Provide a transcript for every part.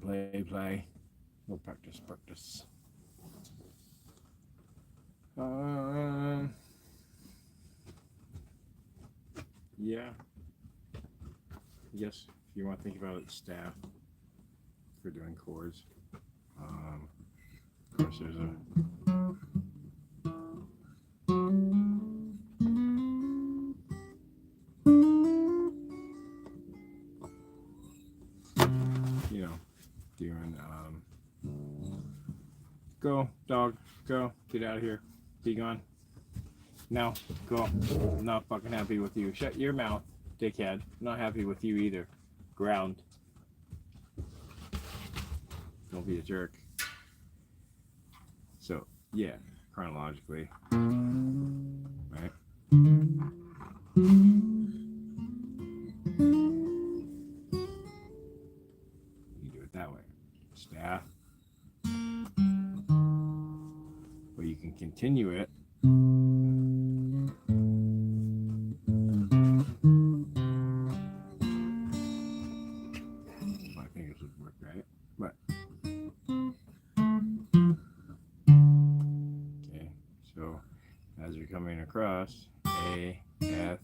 Play. No practice. Yeah. Yes, if you want to think about it, staff for doing chords. Of course, there's a doing go dog, go get out of here, be gone now, go. I'm not fucking happy with you. Shut your mouth, dickhead. I'm not happy with you either. Ground. Don't be a jerk. So yeah, chronologically, right? You do it that way. Staff. But you can continue it. My fingers would work, right? But okay, so as you're coming across, A, F,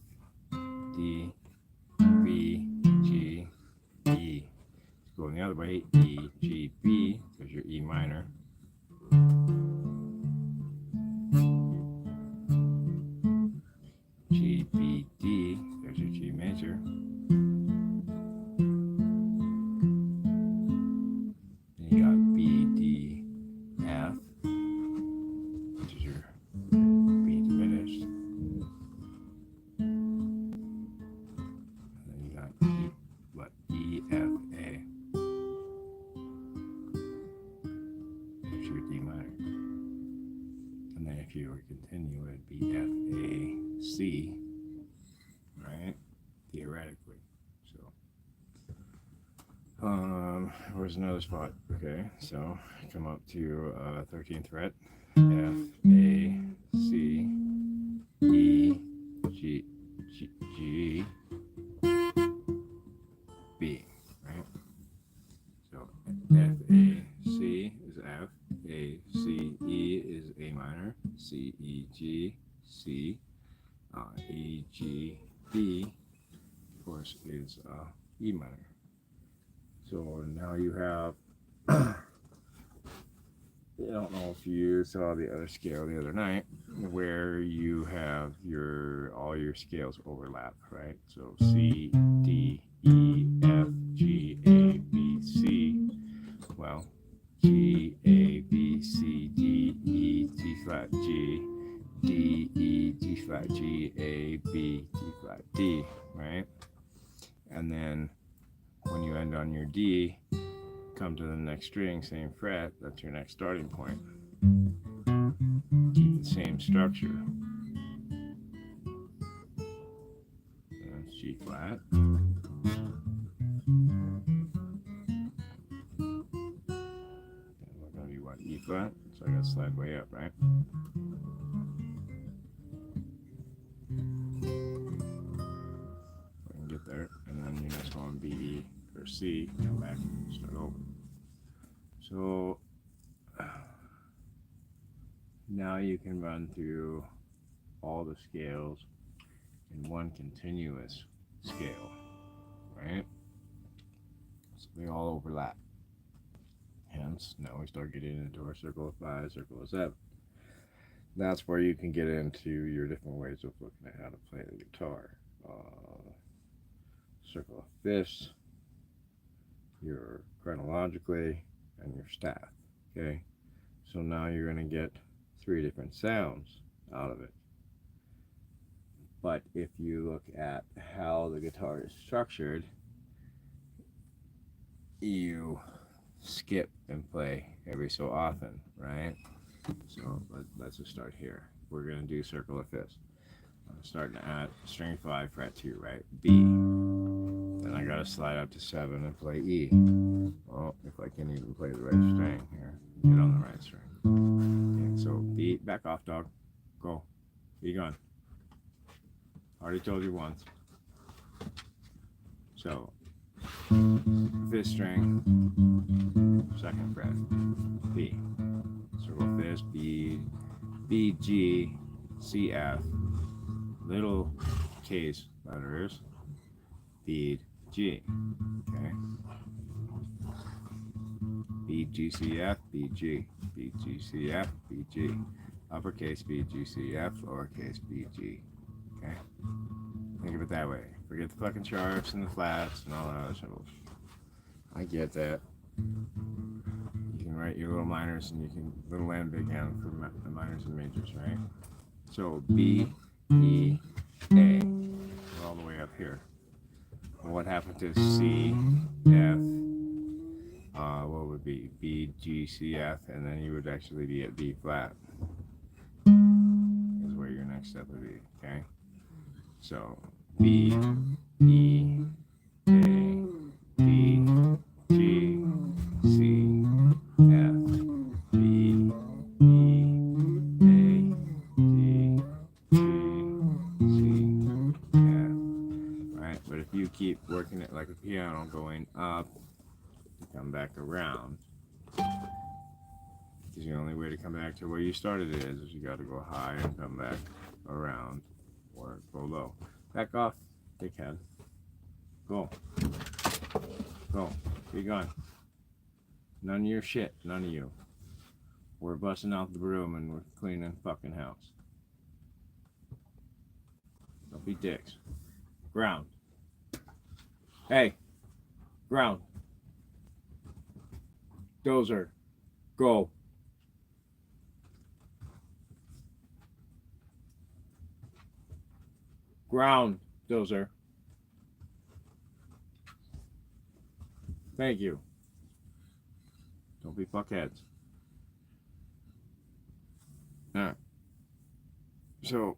D, B, G, E. It's going the other way, E, G, B, because you're E minor. G, B, D, there's your G major. Then you got B, D, F, which is your B diminished. And then you got E, F, A. There's your D minor. And then if you were to continue, it'd be F, A, C, right? Theoretically. So, where's another spot? Okay, so come up to 13th fret, F, A, C, E, G, B, right? So F, A, C is F, A, C, E is A minor, C, E, G, C, E, G, B, of course, is E minor. So now you have, I don't know if you saw the other scale the other night, where you have all your scales overlap, right? So C, D, E, F, G, A, B, C. Well, G, A, B, C, D, E, G flat, G, D, E, G flat, G, A, B, G flat, D, right? And then when you end on your D, come to the next string, same fret, that's your next starting point. Keep the same structure. That's G flat. And we're going to be what? E flat? So I got to slide way up, right? I can get there. And then your next one, B or C, come back and start over. So now you can run through all the scales in one continuous scale, right? So they all overlap. Hence, now we start getting into our circle of 5, circle of 7. That's where you can get into your different ways of looking at how to play the guitar. Circle of 5ths, your chronologically, and your staff. Okay, so now you're going to get 3 different sounds out of it. But if you look at how the guitar is structured, you skip and play every so often, right? So let's just start here. We're going to do circle of 5ths. I'm starting at string 5, fret 2, right? B. Then I got to slide up to 7 and play E. Well, if I can even play the right string here, get on the right string. Okay, so B, back off, dog. Go. Be gone. Already told you once. So fifth string, second fret, B. Circle fifth, B, B, G, C, F, little case letters, B, G. Okay. B, G, C, F, B, G, B, G, C, F, B, G. Uppercase B, G, C, F, lowercase B, G. Okay? Think of it that way. Forget the fucking sharps and the flats and all that other symbols. I get that. You can write your little minors and you can little and big hand for the minors and majors, right? So B, E, A. We're all the way up here. Well, what happened to C, F? What would be B, G, C, F, and then you would actually be at B flat. Is where your next step would be. Okay. So B, E, A, B, G, C, F, B, E, A, D, G, C, F. Right? But if you keep working it like a piano, going up, to come back around, because the only way to come back to where you started is you got to go high and come back around or go low. Back off, dickhead. Go. Go. Be gone. None of your shit. None of you. We're busting out the broom and we're cleaning fucking house. Don't be dicks. Ground. Hey. Ground. Dozer. Go. Ground. Dozer. Thank you. Don't be fuckheads. Alright. So,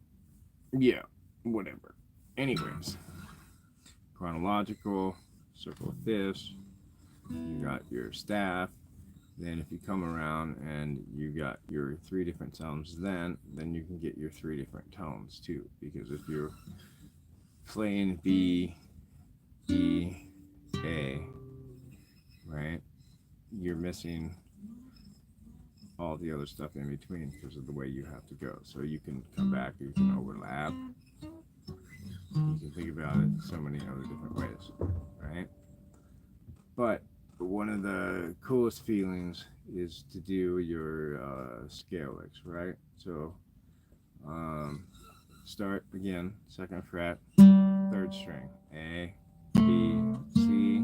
yeah, whatever. Anyways, chronological, circle of fifths, you got your staff. Then if you come around and you got your three different tones, then you can get your three different tones too. Because if you're playing B, E, A, right, you're missing all the other stuff in between because of the way you have to go. So you can come back, you can overlap. You can think about it so many other different ways, right? But one of the coolest feelings is to do your scale licks, right? So start again, second fret, third string, A, B, C,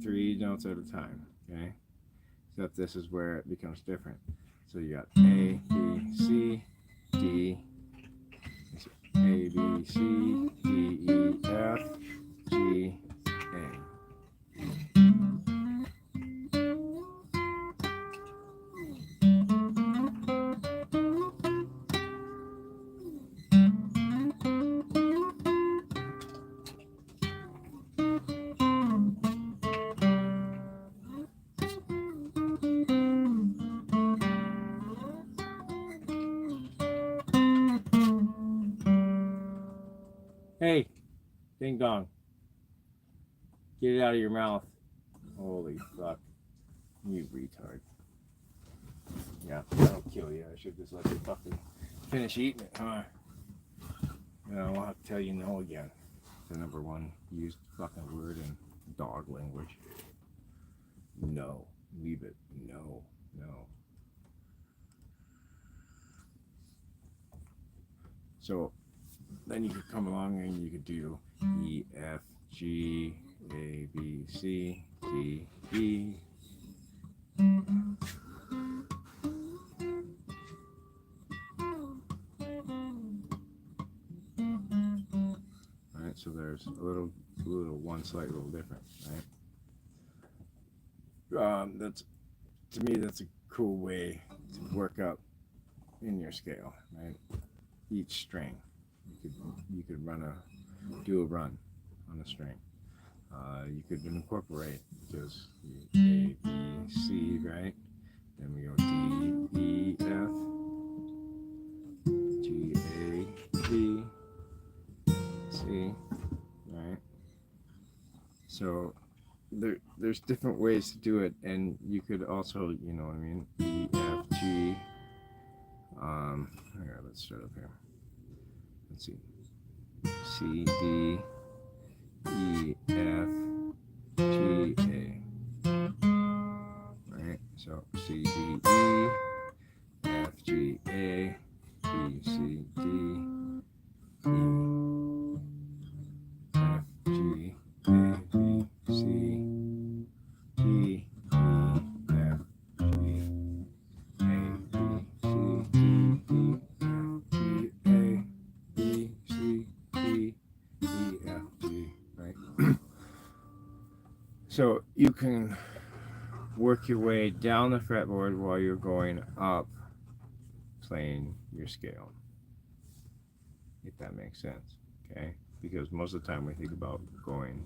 three notes at a time, okay? Except this is where it becomes different. So you got A, B, C, D, A, B, C, D, E, F, G, A. Hey, ding dong. Get it out of your mouth. Holy fuck. You retard. Yeah, that'll kill you. I should just let you fucking finish eating it, huh? No, I'll have to tell you no again. The number one used fucking word in dog language. No. Leave it. No. No. So then you could come along and you could do E, F, G, A, B, C, D, E. Alright, so there's a little one slight little different, right? That's, to me, that's a cool way to work up in your scale, right? Each string. You could do a run on a string. You could incorporate just A, B, C, right? Then we go D, E, F, G, A, B, C, right? So there's different ways to do it, and you could also, you know what I mean, E, F, G. Here, let's start up here. Let's see. C, D, E, F, G, A. Right? So C, D, E, F, G, A, B, C, D, E, F, G, A, B, C, D, E, F, G, A, B, C, D, E, F, G, A, B, C, D, E, F, G, right? So you can work your way down the fretboard while you're going up playing your scale, if that makes sense, okay? Because most of the time we think about going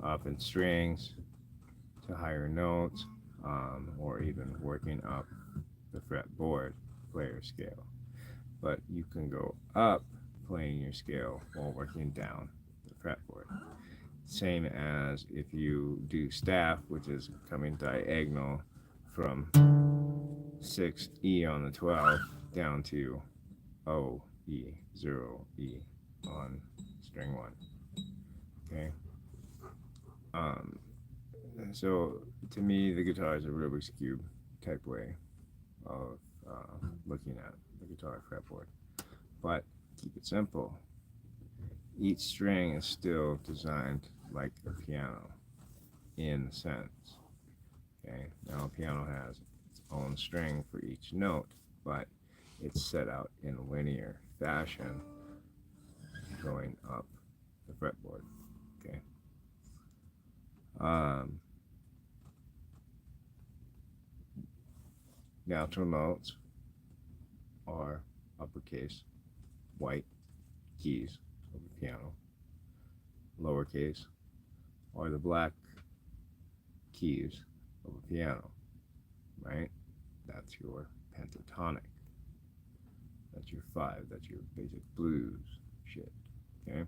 up in strings to higher notes, or even working up the fretboard player scale. But you can go up playing your scale while working down the fretboard. Same as if you do staff, which is coming diagonal from 6th E on the 12th down to O, E, 0, E on string 1. Okay? So to me, the guitar is a Rubik's Cube type way of looking at the guitar fretboard. But keep it simple. Each string is still designed like a piano in a sense. Okay, now a piano has its own string for each note, but it's set out in a linear fashion going up the fretboard. Okay. Natural notes are uppercase, white keys of the piano. Lowercase are the black keys of a piano, right? That's your pentatonic. That's your 5. That's your basic blues shit, okay?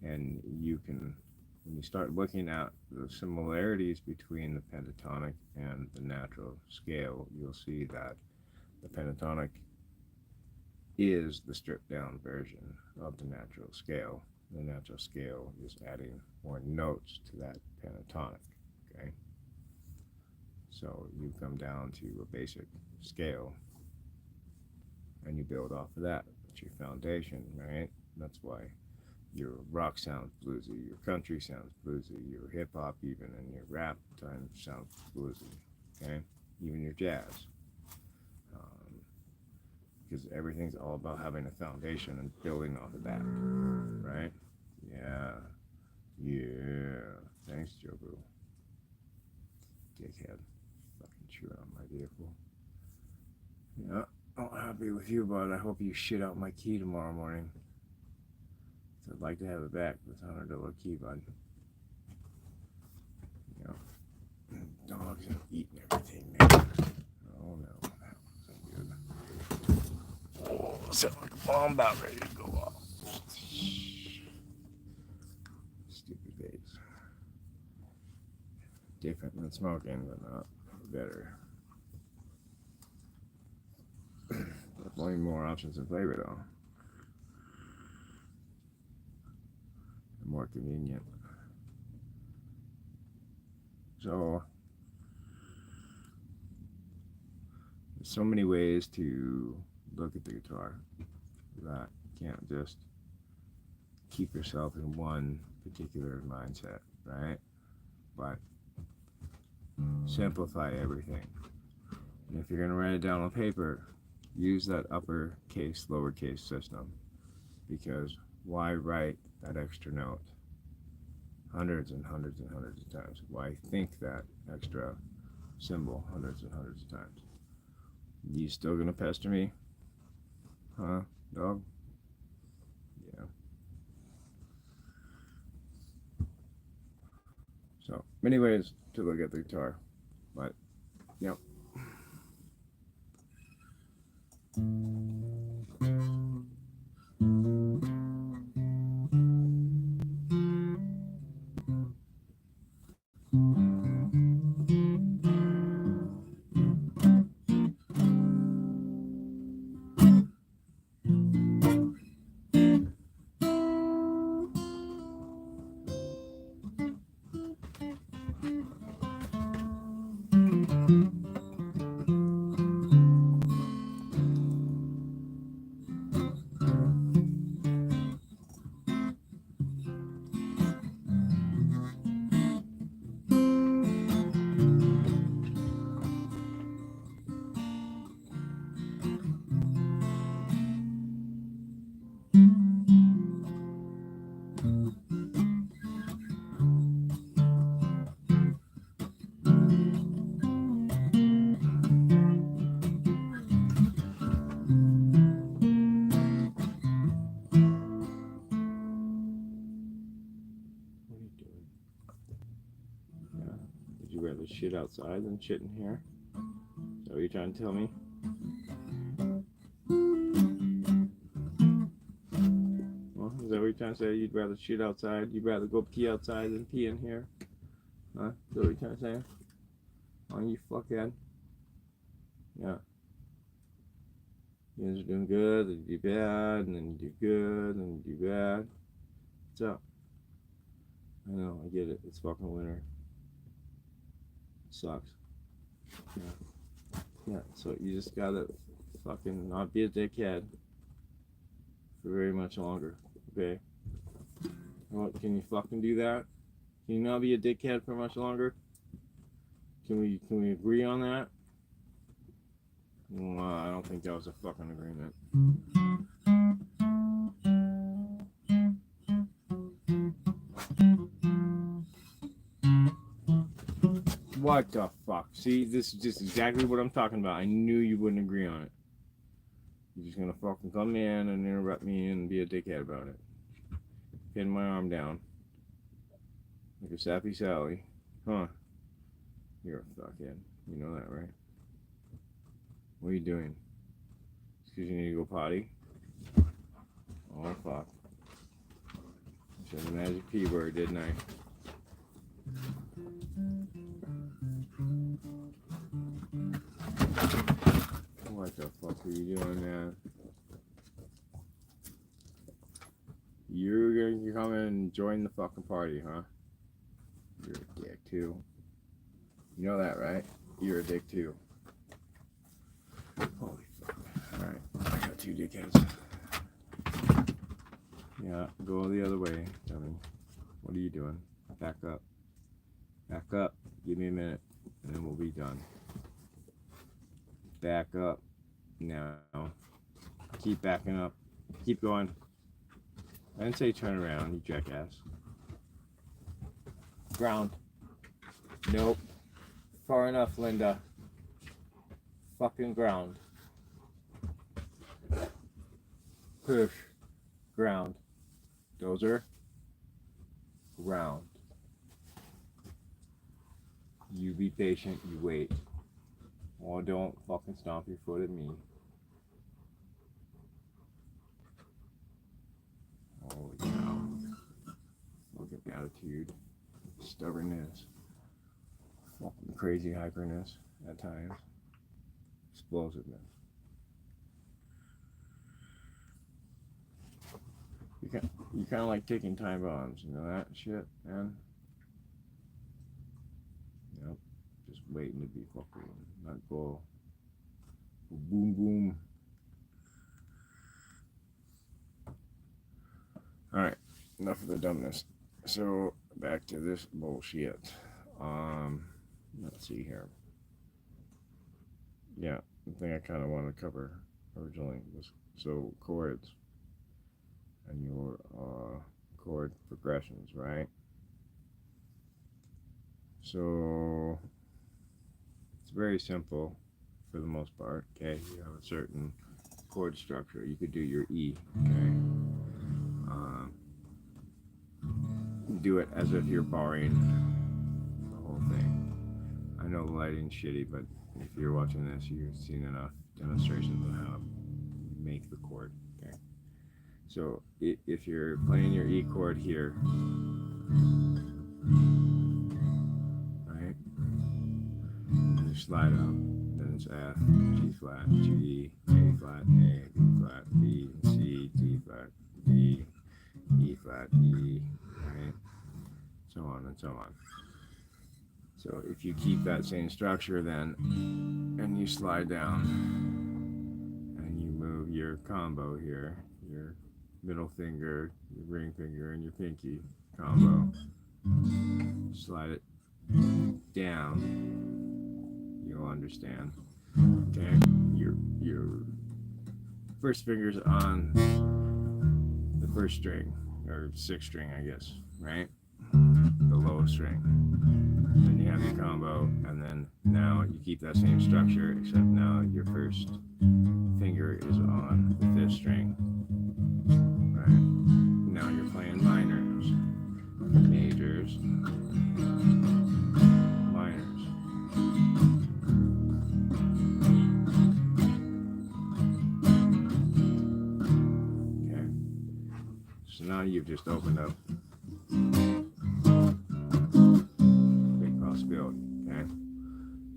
And you can, when you start looking at the similarities between the pentatonic and the natural scale, you'll see that the pentatonic is the stripped down version of the natural scale. The natural scale is adding more notes to that pentatonic, okay? So you come down to a basic scale and you build off of that. That's your foundation, right? That's why your rock sounds bluesy, your country sounds bluesy, your hip hop even, and your rap time sounds bluesy, okay? Even your jazz. Because everything's all about having a foundation and building off of that, right? Yeah. Thanks, Jobu. Dickhead. Fucking chewing on my vehicle. Yeah, I'm not happy with you, bud. I hope you shit out my key tomorrow morning. So I'd like to have it back. It's $100 key, bud. You know, dogs and eating everything, man. Oh no, that wasn't good. Oh, sound like a bomb about ready to go off. Stupid bass. Different than smoking, but not better. Definitely more options in flavor though. And more convenient. So there's so many ways to look at the guitar that you can't just keep yourself in one particular mindset, right? But simplify everything. And if you're going to write it down on paper, use that uppercase, lowercase system. Because why write that extra note hundreds and hundreds and hundreds of times? Why think that extra symbol hundreds and hundreds of times? You still going to pester me? Huh, dog? Yeah. So, many ways to look at the guitar. But, yep. rather shit outside than shit in here? Is that what you're trying to tell me? Well, is that what you're trying to say? You'd rather shit outside? You'd rather go pee outside than pee in here? Huh? Is that what you're trying to say? Oh, you fuckhead. Yeah. You guys are doing good, then you do bad, and then you do good, and then you do bad. What's up? I know, I get it. It's fucking winter. It sucks. Yeah. Yeah, so you just gotta fucking not be a dickhead for very much longer, okay? What, can you fucking do that? Can you not be a dickhead for much longer? Can we agree on that? Well, I don't think that was a fucking agreement. What the fuck? See, this is just exactly what I'm talking about. I knew you wouldn't agree on it. You're just gonna fucking come in and interrupt me and be a dickhead about it. Pin my arm down. Like a sappy Sally. Huh. You're a fuckhead. You know that, right? What are you doing? Because you need to go potty? Oh, fuck. I said the magic P word, didn't I? What the fuck are you doing, man? You're gonna come in and join the fucking party, huh? You're a dick, too. You know that, right? You're a dick, too. Holy fuck. Alright, I got two dickheads. Yeah, go the other way, dummy. What are you doing? Back up. Back up. Give me a minute, and then we'll be done. Back up. Now. Keep backing up. Keep going. I didn't say turn around, you jackass. Ground. Nope. Far enough, Linda. Fucking ground. Push. Ground. Dozer. Ground. You be patient, you wait. Or don't fucking stomp your foot at me. Holy cow. Look at the attitude. Stubbornness. Fucking crazy hyperness at times. Explosiveness. You kind of like taking time bombs, you know that shit, man? Yep. Just waiting to be fucking, not go boom boom. Alright, enough of the dumbness. So, back to this bullshit. Let's see here. Yeah, the thing I kind of wanted to cover originally was, so chords and your chord progressions, right? So, it's very simple for the most part, okay? You have a certain chord structure. You could do your E, okay? Do it as if you're barring the whole thing. I know the lighting's shitty, but if you're watching this, you've seen enough demonstrations of how to make the chord, okay? So if you're playing your E chord here, right? You slide up, then it's F, G flat, G, A flat, A, B flat, B, C, D flat, D, E flat, E, right? So on and so on. So if you keep that same structure then, and you slide down, and you move your combo here, your middle finger, your ring finger, and your pinky combo, slide it down, you'll understand. Okay, your first finger's on the first string, or sixth string, I guess, right? The low string. Then you have your combo, and then now you keep that same structure, except now your first finger is on the fifth string. Right? Now you're playing minors, majors, minors. So now you've just opened up big possibility. Okay.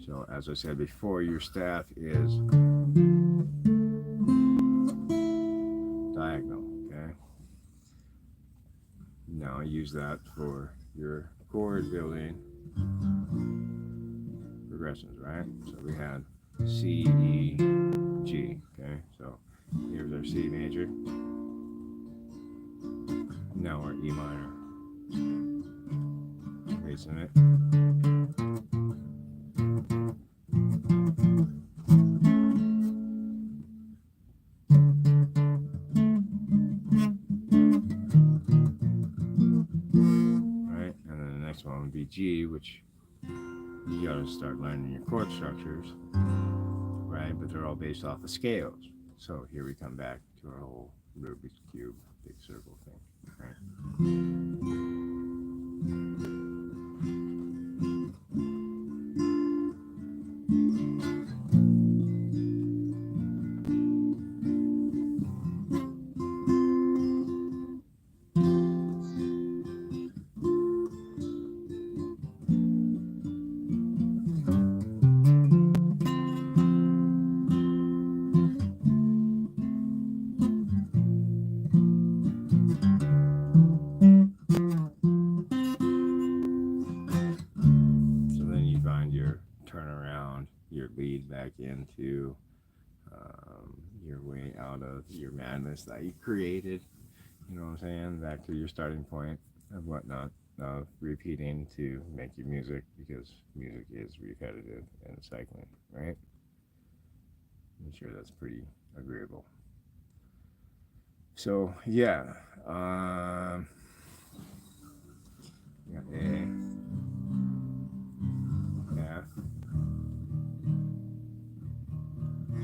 So as I said before, your staff is diagonal. Okay. Now use that for your chord building progressions, right? So we had C, E, G. Okay. So here's our C major. Now our E minor. Facing it. Right? And then the next one would be G, which you gotta start learning your chord structures, right? But they're all based off of scales. So here we come back to our whole Rubik's Cube, big circle thing, right? Turn around your lead back into your way out of your madness that you created. You know what I'm saying? Back to your starting point and whatnot of repeating to make your music, because music is repetitive and cycling, right? I'm sure that's pretty agreeable. So yeah, got A, F.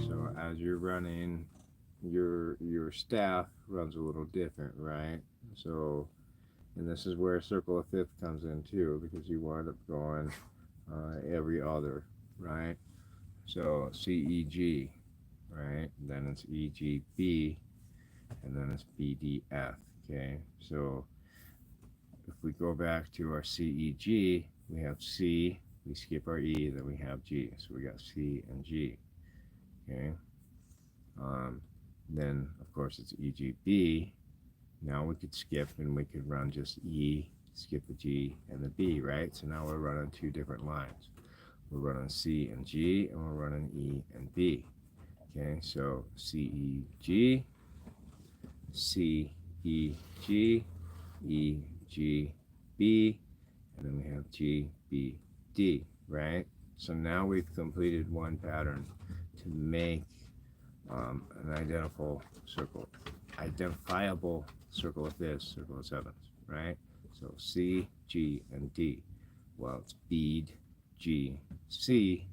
So as you're running, your staff runs a little different, right? So, and this is where circle of fifth comes in too, because you wind up going every other, right? So C, E, G, right? Then it's E, G, B, and then it's B, D, F. Okay, so if we go back to our C, E, G, we have C, we skip our E, then we have G. So we got C and G. Okay. Then of course it's E, G, B. Now we could skip and we could run just E, skip the G and the B, right? So now we're running two different lines. We're running C and G, and we're running E and B. Okay, so C, E, G, C, E, G, E, G, B, and then we have G, B, D, right? So now we've completed one pattern to make an identifiable circle of fifths, circle of sevenths, right? So C, G, and D. Well, it's bead, G, C,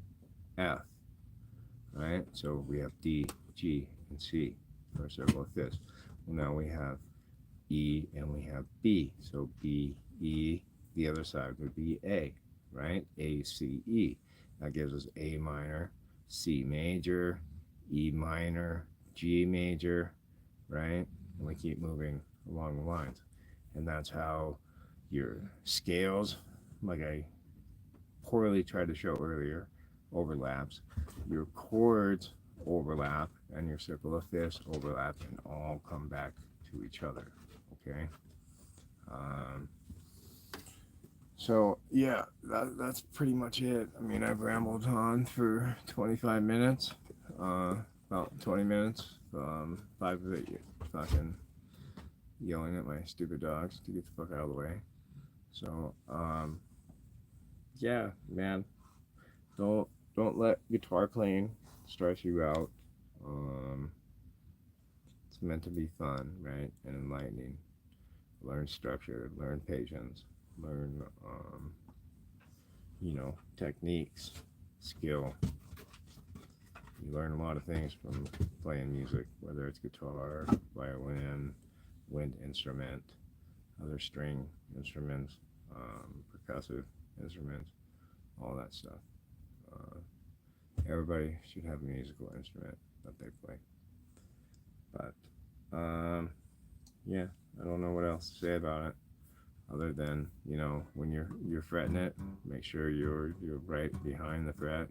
F, right? So we have D, G, and C for a circle of fifths. Well, now we have E and we have B. So B, E, the other side would be A, right? A, C, E. That gives us A minor, C major, E minor, G major, right? And we keep moving along the lines. And that's how your scales, like I poorly tried to show earlier, overlaps. Your chords overlap, and your circle of fifths overlap, and all come back to each other. Okay. So yeah, that's pretty much it. I mean, I've rambled on for 25 minutes, about 20 minutes, 5 of it fucking yelling at my stupid dogs to get the fuck out of the way. So yeah, man, don't let guitar playing stress you out. It's meant to be fun, right, and enlightening. Learn structure, learn patience, learn techniques, skill. You learn a lot of things from playing music, whether it's guitar, violin, wind instrument, other string instruments, percussive instruments, all that stuff. Everybody should have a musical instrument that they play. But yeah, I don't know what else to say about it, other than, you know, when you're fretting it, make sure you're right behind the fret,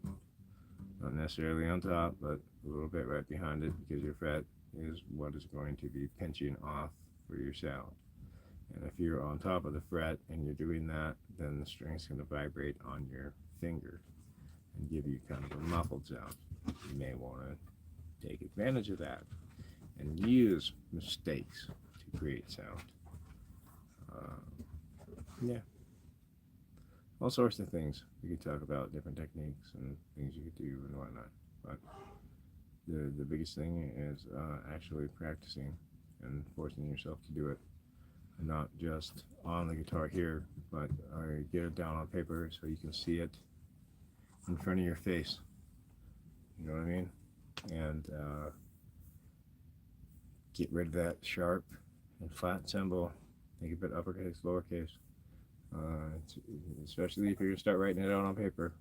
not necessarily on top, but a little bit right behind it, because your fret is what is going to be pinching off for your sound. And if you're on top of the fret and you're doing that, then the string's going to vibrate on your finger and give you kind of a muffled sound. You may want to take advantage of that and use mistakes to create sound. Yeah, all sorts of things. We could talk about different techniques and things you could do and whatnot. But the biggest thing is actually practicing and forcing yourself to do it. And not just on the guitar here, but get it down on paper so you can see it in front of your face. You know what I mean? And get rid of that sharp and flat symbol. Think of it uppercase, lowercase. Especially if you're gonna start writing it out on paper.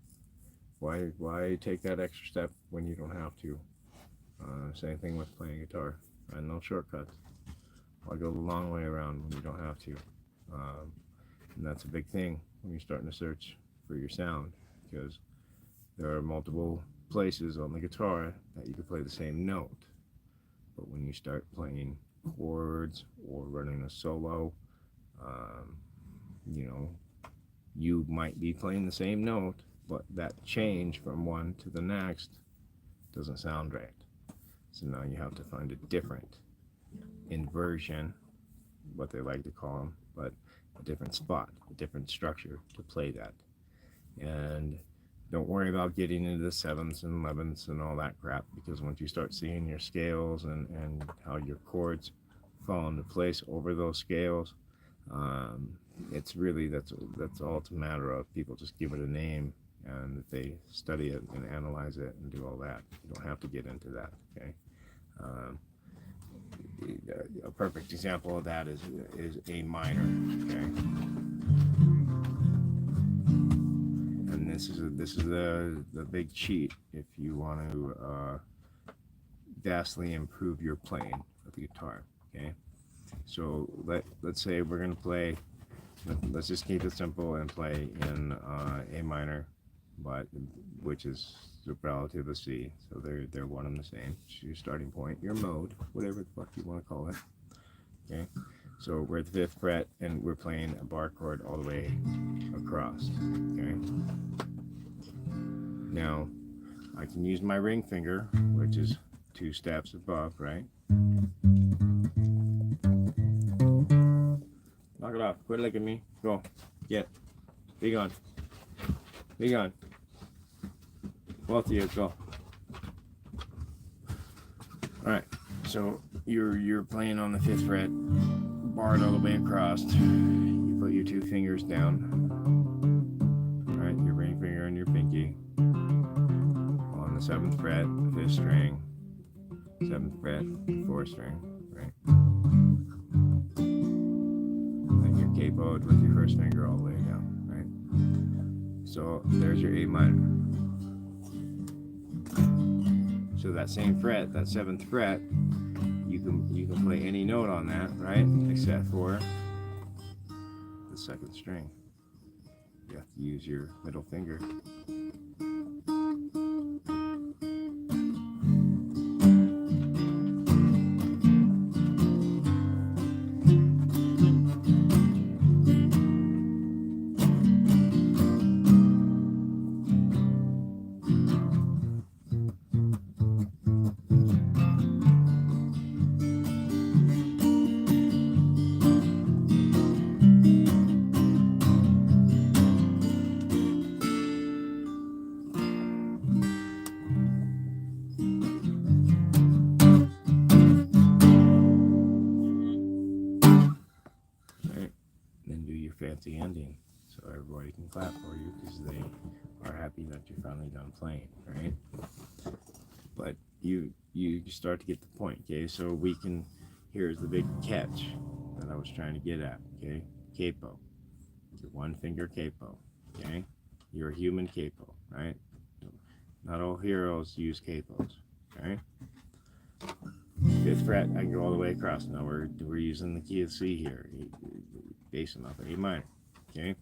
Why take that extra step when you don't have to? Same thing with playing guitar. And no shortcuts. Why go the long way around when you don't have to? And that's a big thing when you're starting to search for your sound, because there are multiple places on the guitar that you can play the same note. But when you start playing chords or running a solo, you know, you might be playing the same note, but that change from one to the next doesn't sound right. So now you have to find a different inversion, what they like to call them, but a different spot, a different structure to play that. And don't worry about getting into the 7ths and 11ths and all that crap, because once you start seeing your scales and how your chords fall into place over those scales, it's really, that's all it's a matter of. People just give it a name, and if they study it and analyze it and do all that, you don't have to get into that. Okay. A perfect example of that is A minor. Okay. And this is the big cheat if you want to vastly improve your playing of the guitar. Okay. So let's say we're gonna play. Let's just keep it simple and play in A minor, but which is the relative of C. So they're one and the same. It's your starting point, your mode, whatever the fuck you want to call it. Okay. So we're at the 5th fret and we're playing a bar chord all the way across. Okay. Now I can use my ring finger, which is 2 steps above, right? Knock it off. Quit looking at me. Go. Get. Be gone. Be gone. Both of you, go. Alright. So you're playing on the 5th fret, barred all the way across. You put your 2 fingers down. Alright, your ring finger and your pinky. On the 7th fret, 5th string. 7th fret, 4th string. Right. Capoed with your 1st finger all the way down, right? So there's your A minor. So that same fret, that 7th fret, you can play any note on that, right? Except for the 2nd string. You have to use your middle finger. Fancy ending, so everybody can clap for you because they are happy that you're finally done playing, right? But you start to get the point, okay? So we can, here's the big catch that I was trying to get at, okay? Capo, your 1 finger capo, okay? You're a human capo, right? Not all heroes use capos, okay? fifth fret, I can go all the way across. Now we're using the key of C here, basing off of A minor. Okay,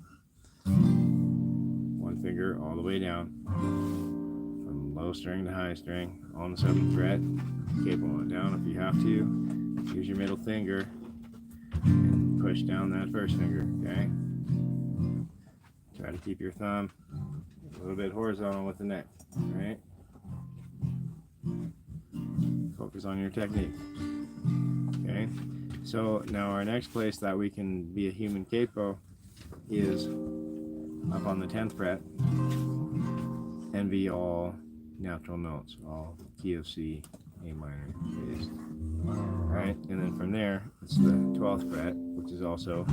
one finger all the way down from low string to high string on the 7th fret. Capo it down if you have to. Use your middle finger and push down that first finger. Okay. Try to keep your thumb a little bit horizontal with the neck. All right. Focus on your technique. Okay. So now our next place that we can be a human capo is up on the 10th fret and be all natural notes, all key of C, A minor based. Right, and then from there it's the 12th fret, which is also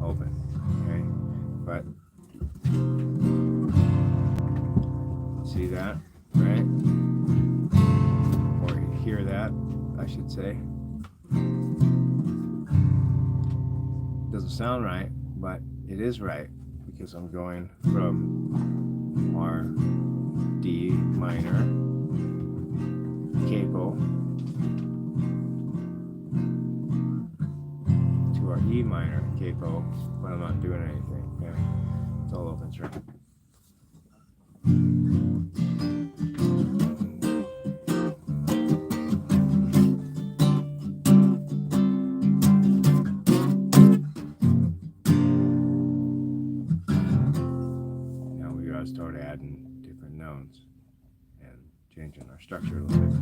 open. Okay, but see that, right? Or hear that, I should say. Doesn't sound right, but it is right because I'm going from our D minor capo to our E minor capo, but I'm not doing anything. Okay? It's all open string. Now we gotta start adding different notes and changing our structure a little bit.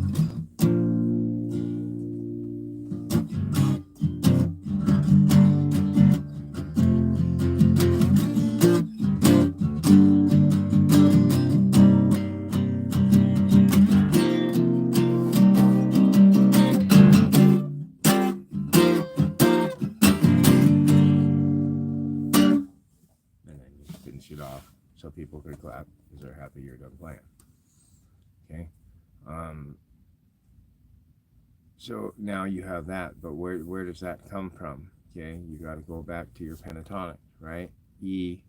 It off so people could clap because they're happy you're done playing. Okay, so now you have that, but where does that come from? Okay, you got to go back to your pentatonic, right? E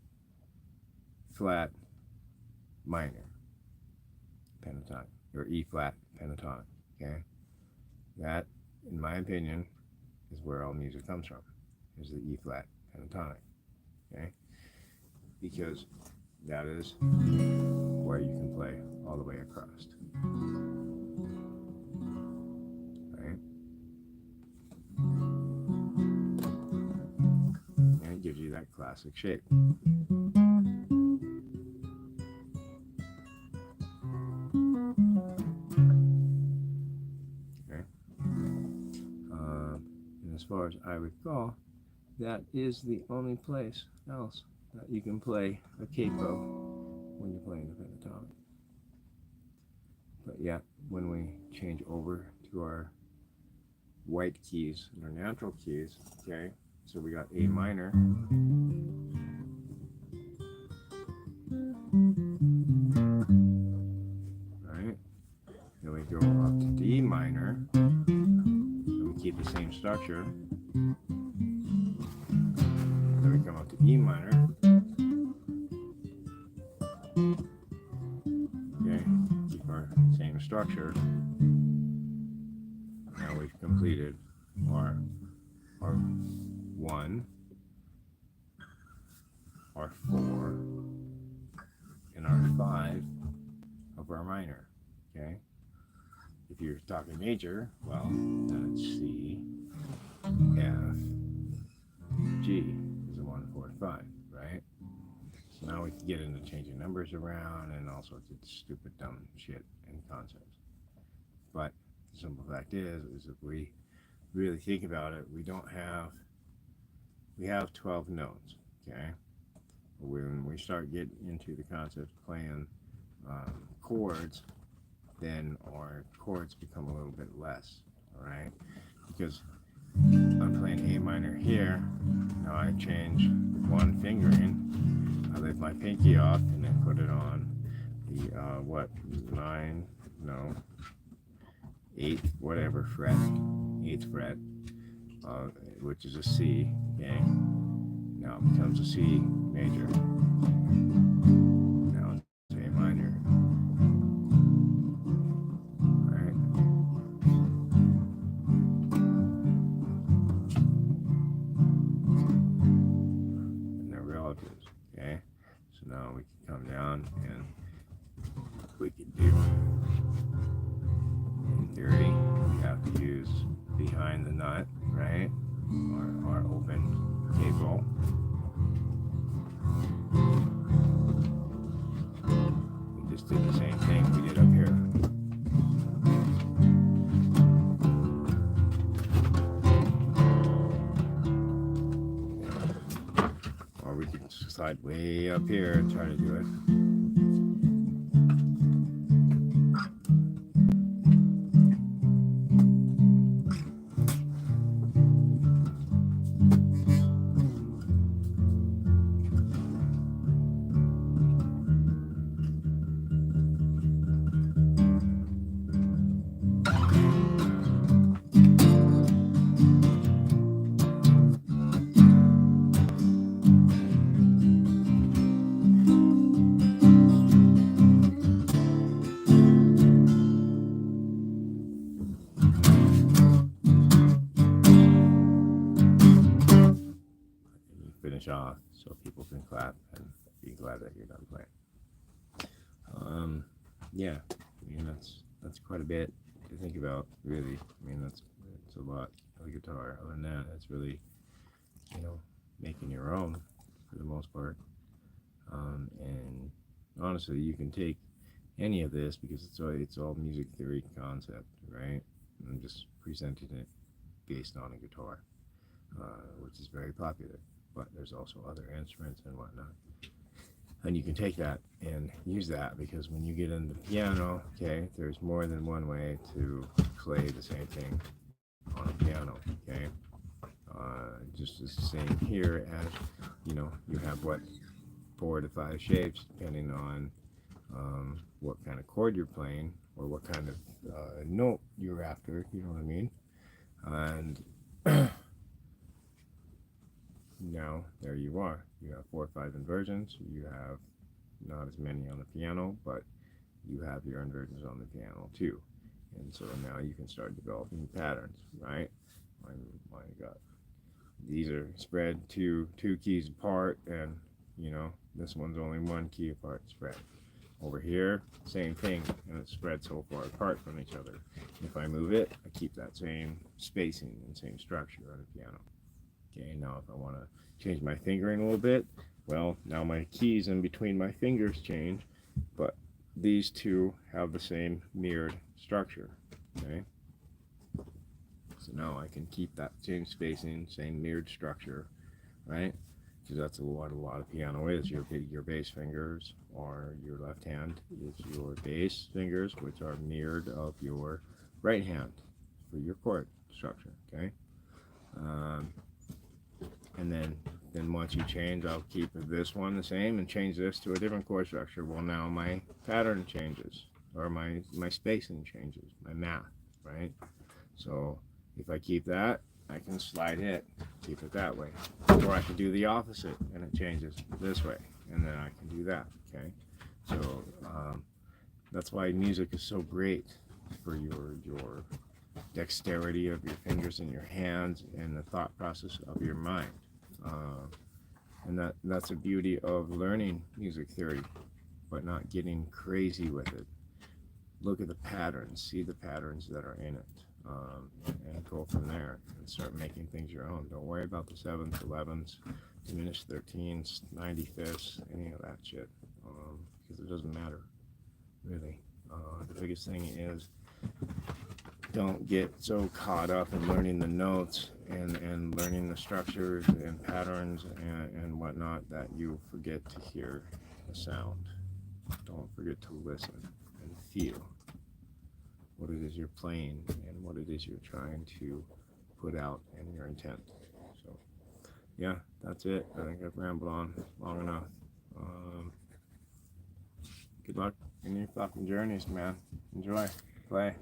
flat minor pentatonic, or E flat pentatonic. Okay, that, in my opinion, is where all music comes from. Is the E flat pentatonic. Okay. Because that is where you can play all the way across. Right? And it gives you that classic shape. Okay. And as far as I recall, that is the only place else that you can play a capo when you're playing the pentatonic. But yeah, when we change over to our white keys and our natural keys, okay, so we got A minor, right? Then we go up to D minor, and we keep the same structure. Then we come up to E minor. Okay, keep our same structure. Now we've completed our 1, our 4, and our 5 of our minor. Okay, if you're talking major, well, then it's C, F, G is a 1, 4, and 5, right? So now we can get into changing numbers around and all sorts of stupid, dumb shit and concepts. But the simple fact is if we really think about it, we have 12 notes, okay? When we start getting into the concept of playing chords, then our chords become a little bit less, all right? Because I'm playing A minor here. Now I change one fingering. I lift my pinky off and then put it on the 8th, whatever fret, 8th fret, which is a C. Okay. Now it becomes a C major. Now it's A minor. All right. octaves. Okay, so now we can come down and we can do, in theory, we have to use behind the nut, right? Our open cable. We just did the same thing we did up here. Or we can slide way up here and try to do it. Finish off so people can clap and be glad that you're done playing. Yeah, I mean that's quite a bit to think about, really. I mean that's a lot of the guitar. Other than that, it's really, making your own for the most part. And honestly, you can take any of this because it's all music theory concept, right? I'm just presenting it based on a guitar, which is very popular. But there's also other instruments and whatnot. And you can take that and use that, because when you get into piano, okay, there's more than one way to play the same thing on a piano, okay? Just the same here as, you have 4 to 5 shapes depending on what kind of chord you're playing or what kind of note you're after, you know what I mean? And now there you are. You have 4 or 5 inversions. You have not as many on the piano, but you have your inversions on the piano too. And so now you can start developing patterns, right? My God, these are spread two keys apart, and this one's only 1 key apart spread. Over here, same thing, and it's spread so far apart from each other. If I move it, I keep that same spacing and same structure on the piano. Okay, now if I want to change my fingering a little bit, well, now my keys in between my fingers change, but these two have the same mirrored structure, okay? So now I can keep that same spacing, same mirrored structure, right? Because that's what a lot of piano is. Your bass fingers, or your left hand is your bass fingers, which are mirrored of your right hand for your chord structure, okay? And then once you change, I'll keep this one the same and change this to a different chord structure. Well, now my pattern changes, or my spacing changes, my math, right? So if I keep that, I can slide it, keep it that way. Or I can do the opposite, and it changes this way, and then I can do that, okay? So that's why music is so great for your dexterity of your fingers and your hands and the thought process of your mind. And that's the beauty of learning music theory, but not getting crazy with it. Look at the patterns, see the patterns that are in it, and go from there and start making things your own. Don't worry about the 7s, 11s, diminished 13s, 95ths, any of that shit, because it doesn't matter, really. The biggest thing is, don't get so caught up in learning the notes and learning the structures and patterns and whatnot that you forget to hear the sound. Don't forget to listen and feel what it is you're playing and what it is you're trying to put out in your intent. So, yeah, that's it. I think I've rambled on long enough. Good luck in your fucking journeys, man. Enjoy. Play.